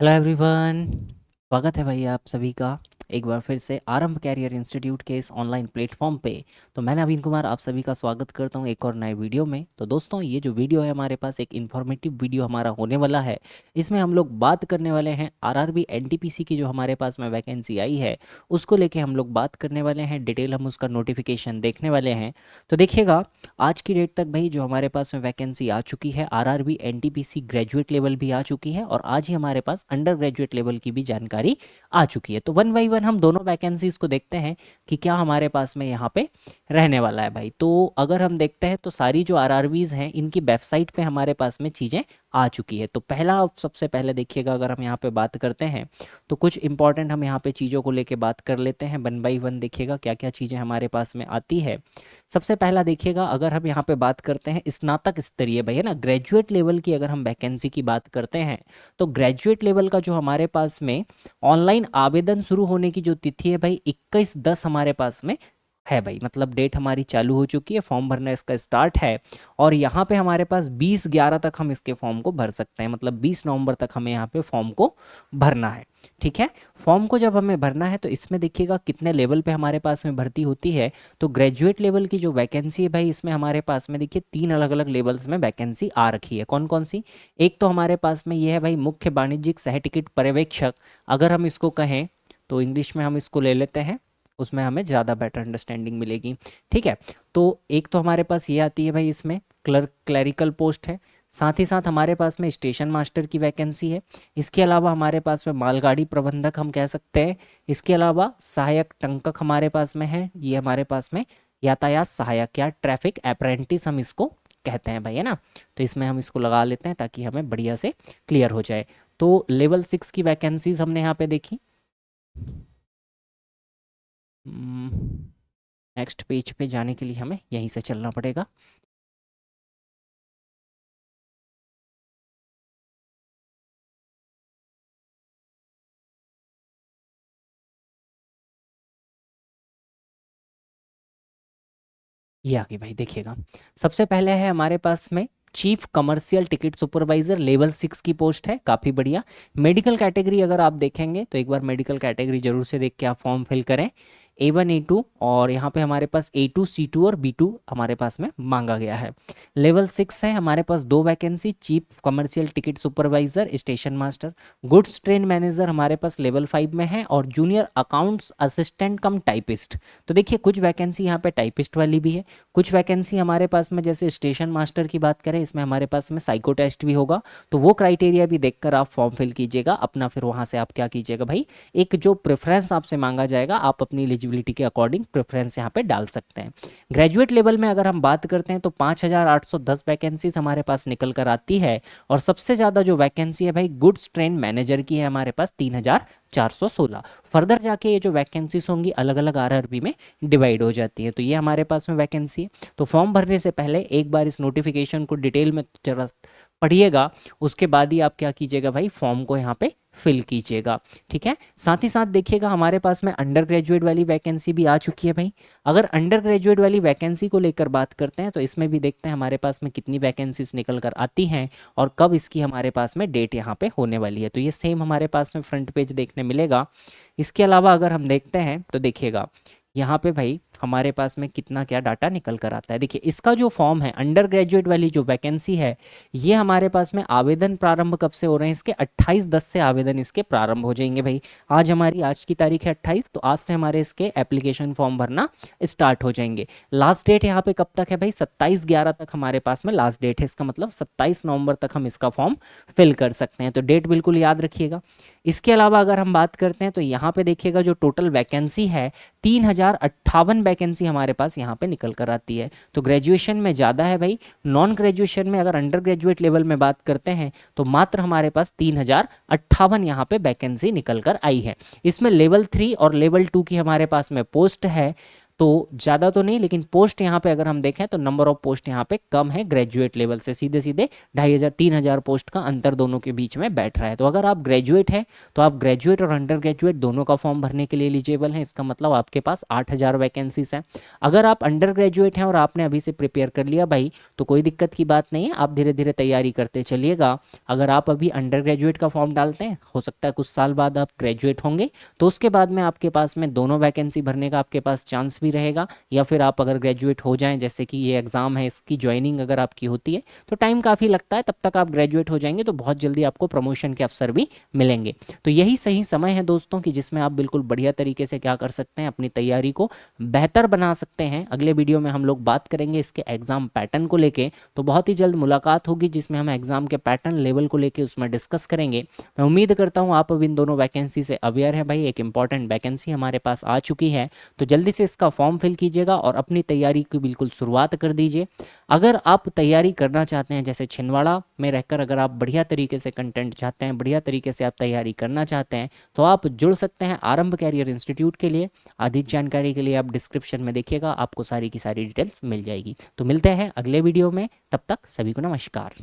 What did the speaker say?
Hello everyone. स्वागत है भाई आप सभी का एक बार फिर से आरंभ कैरियर इंस्टीट्यूट के इस ऑनलाइन प्लेटफॉर्म पे। तो मैं नवीन कुमार आप सभी का स्वागत करता हूं एक और नए वीडियो में। तो दोस्तों ये जो वीडियो है हमारे पास एक इन्फॉर्मेटिव वीडियो हमारा होने वाला है। इसमें हम लोग बात करने वाले हैं आरआरबी एनटीपीसी की जो हमारे पास में वैकेंसी आई है उसको लेके हम लोग बात करने वाले हैं। डिटेल हम उसका नोटिफिकेशन देखने वाले हैं। तो देखिएगा आज की डेट तक भाई जो हमारे पास में वैकेंसी आ चुकी है आरआरबी एनटीपीसी ग्रेजुएट लेवल भी आ चुकी है और आज ही हमारे पास अंडर ग्रेजुएट लेवल की भी जानकारी आ चुकी है। तो वन बाई वन हम दोनों वैकेंसीज को देखते हैं कि क्या हमारे पास में यहाँ पे रहने वाला है भाई। तो अगर हम देखते हैं तो सारी जो आरआरबीज हैं इनकी वेबसाइट पे हमारे पास में चीज़ें आ चुकी है। तो पहला सबसे पहले देखिएगा अगर हम यहाँ पे बात करते हैं तो कुछ इंपॉर्टेंट हम यहाँ पे चीज़ों को लेके बात कर लेते हैं। वन बाई वन देखिएगा क्या क्या चीज़ें हमारे पास में आती है। सबसे पहला देखिएगा अगर हम यहाँ पे बात करते हैं स्नातक स्तरीय भाई है ना ग्रेजुएट लेवल की अगर हम वैकेंसी की बात करते हैं तो ग्रेजुएट लेवल का जो हमारे पास में ऑनलाइन आवेदन शुरू होने की जो तिथि है भाई 21/10 हमारे पास में है भाई। मतलब डेट हमारी चालू हो चुकी है, फॉर्म भरना इसका स्टार्ट है और यहाँ पे हमारे पास 20/11 तक हम इसके फॉर्म को भर सकते हैं। मतलब 20 नवंबर तक हमें यहाँ पे फॉर्म को भरना है। ठीक है, फॉर्म को जब हमें भरना है तो इसमें देखिएगा कितने लेवल पे हमारे पास में भर्ती होती है। तो ग्रेजुएट लेवल की जो वैकेंसी है भाई इसमें हमारे पास में देखिए 3 अलग अलग लेवल्स में वैकेंसी आ रखी है। कौन कौन सी? एक तो हमारे पास में ये है भाई मुख्य वाणिज्यिक सह टिकट पर्यवेक्षक, अगर हम इसको कहें तो इंग्लिश में हम इसको ले लेते हैं, उसमें हमें ज़्यादा बेटर अंडरस्टैंडिंग मिलेगी। ठीक है, तो एक तो हमारे पास ये आती है भाई, इसमें क्लरिकल पोस्ट है। साथ ही साथ हमारे पास में स्टेशन मास्टर की वैकेंसी है। इसके अलावा हमारे पास में मालगाड़ी प्रबंधक हम कह सकते हैं। इसके अलावा सहायक टंकक हमारे पास में है, ये हमारे पास में यातायात सहायक या ट्रैफिक अप्रेंटिस हम इसको कहते हैं भाई, है ना। तो इसमें हम इसको लगा लेते हैं ताकि हमें बढ़िया से क्लियर हो जाए। तो लेवल 6 की वैकेंसीज हमने यहाँ पे देखी। नेक्स्ट पेज पे जाने के लिए हमें यहीं से चलना पड़ेगा। ये आगे भाई देखिएगा, सबसे पहले है हमारे पास में chief commercial ticket supervisor level 6 की पोस्ट है, काफ़ी बढ़िया। मेडिकल कैटेगरी अगर आप देखेंगे तो एक बार मेडिकल कैटेगरी जरूर से देख के आप फॉर्म फिल करें। A1 A2 और यहाँ पे हमारे पास A2 C2 और B2 हमारे पास में मांगा गया है। लेवल 6 है हमारे पास 2 vacancy, chief commercial ticket supervisor station master. Goods train manager हमारे पास लेवल 5 में है और जूनियर अकाउंट्स असिस्टेंट कम टाइपिस्ट। तो देखिए कुछ वैकेंसी यहाँ पे टाइपिस्ट वाली भी है, कुछ वैकेंसी हमारे पास में जैसे स्टेशन मास्टर की बात करें इसमें हमारे पास में साइको टेस्ट भी होगा। तो वो क्राइटेरिया भी देखकर आप फॉर्म फिल कीजिएगा अपना, फिर वहाँ से आप क्या कीजिएगा भाई, एक जो प्रेफरेंस आपसे मांगा जाएगा आप अपनी एलिजिबिलिटी के अकॉर्डिंग प्रेफरेंस यहाँ पे डाल सकते हैं। ग्रेजुएट लेवल में अगर हम बात करते हैं तो 5,810 वैकेंसीज हमारे पास निकल कर आती है और सबसे ज़्यादा जो वैकेंसी है भाई गुड्स ट्रेन मैनेजर की है हमारे पास 3,416। फर्दर जाके ये जो वैकेंसीज होंगी अलग अलग आरआरबी में डिवाइड हो जाती है। तो ये हमारे पास में वैकेंसी है। तो फॉर्म भरने से पहले एक बार इस नोटिफिकेशन को डिटेल में जरा पढ़िएगा, उसके बाद ही आप क्या कीजिएगा भाई, फॉर्म को यहाँ पे फिल कीजिएगा। ठीक है, साथ ही साथ देखिएगा हमारे पास में अंडर ग्रेजुएट वाली वैकेंसी भी आ चुकी है भाई। अगर अंडर ग्रेजुएट वाली वैकेंसी को लेकर बात करते हैं तो इसमें भी देखते हैं हमारे पास में कितनी वैकेंसीज निकल कर आती हैं और कब इसकी हमारे पास में डेट यहाँ पे होने वाली है। तो ये सेम हमारे पास में फ्रंट पेज देखने मिलेगा। इसके अलावा अगर हम देखते हैं तो देखिएगा यहाँ पे भाई हमारे पास में कितना क्या डाटा निकल कर आता है। देखिए इसका जो फॉर्म है अंडर ग्रेजुएट वाली जो वैकेंसी है ये हमारे पास में आवेदन प्रारंभ कब से हो रहे हैं, इसके 28/10 से आवेदन इसके प्रारंभ हो जाएंगे भाई। आज की तारीख है 28, तो आज से हमारे इसके एप्लीकेशन फॉर्म भरना स्टार्ट हो जाएंगे। लास्ट डेट यहाँ पे कब तक है भाई, 27/11 तक हमारे पास में लास्ट डेट है। इसका मतलब 27 नवंबर तक हम इसका फॉर्म फिल कर सकते हैं। तो डेट बिल्कुल याद रखिएगा। इसके अलावा अगर हम बात करते हैं तो यहाँ पे देखिएगा जो टोटल वैकेंसी है 3,058 वैकेंसी हमारे पास यहाँ पे निकल कर आती है। तो ग्रेजुएशन में ज़्यादा है भाई। नॉन ग्रेजुएशन में अगर अंडर ग्रेजुएट लेवल में बात करते हैं तो मात्र हमारे पास 3,058 यहाँ पे वैकेंसी निकल कर आई है। इसमें लेवल 3 और लेवल 2 की हमारे पास में पोस्ट है। तो ज़्यादा तो नहीं, लेकिन पोस्ट यहाँ पे अगर हम देखें तो नंबर ऑफ पोस्ट यहाँ पे कम है ग्रेजुएट लेवल से, सीधे सीधे 2500-3000 पोस्ट का अंतर दोनों के बीच में बैठ रहा है। तो अगर आप ग्रेजुएट हैं तो आप ग्रेजुएट और अंडर ग्रेजुएट दोनों का फॉर्म भरने के लिए एलिजिबल हैं। इसका मतलब आपके पास 8000 वैकेंसीज हैं। अगर आप अंडर ग्रेजुएट हैं और आपने अभी से प्रिपेयर कर लिया भाई, तो कोई दिक्कत की बात नहीं है, आप धीरे धीरे तैयारी करते चलिएगा। अगर आप अभी अंडर ग्रेजुएट का फॉर्म डालते हैं, हो सकता है कुछ साल बाद आप ग्रेजुएट होंगे, तो उसके बाद में आपके पास में दोनों वैकेंसी भरने का आपके पास चांस भी रहेगा। या फिर आप अगर ग्रेजुएट हो जाएं, जैसे कि ये एग्ज़ाम है, इसकी ज्वाइनिंग अगर आपकी होती है तो टाइम काफ़ी लगता है, तब तक आप ग्रेजुएट हो जाएंगे तो बहुत जल्दी आपको प्रमोशन के अवसर भी मिलेंगे। तो यही सही समय है दोस्तों कि जिसमें आप बिल्कुल बढ़िया तरीके से क्या कर सकते हैं, अपनी तैयारी को बेहतर बना सकते हैं। अगले वीडियो में हम लोग बात करेंगे इसके एग्ज़ाम पैटर्न को लेके, तो बहुत ही जल्द मुलाकात होगी जिसमें हम एग्ज़ाम के पैटर्न लेवल को लेके उसमें डिस्कस करेंगे। मैं उम्मीद करता हूँ आप अब इन दोनों वैकेंसी से अवेयर है भाई। एक इंपॉर्टेंट वैकेंसी हमारे पास आ चुकी है, तो जल्दी से इसका फॉर्म फिल कीजिएगा और अपनी तैयारी की बिल्कुल शुरुआत कर दीजिए। अगर आप तैयारी करना चाहते हैं, जैसे छिंदवाड़ा में रहकर अगर आप बढ़िया तरीके से कंटेंट चाहते हैं, बढ़िया तरीके से आप तैयारी करना चाहते हैं, तो आप जुड़ सकते हैं आरंभ कैरियर इंस्टीट्यूट के लिए। अधिक जानकारी के लिए आप डिस्क्रिप्शन में देखिएगा, आपको सारी की सारी डिटेल्स मिल जाएगी। तो मिलते हैं अगले वीडियो में, तब तक सभी को नमस्कार।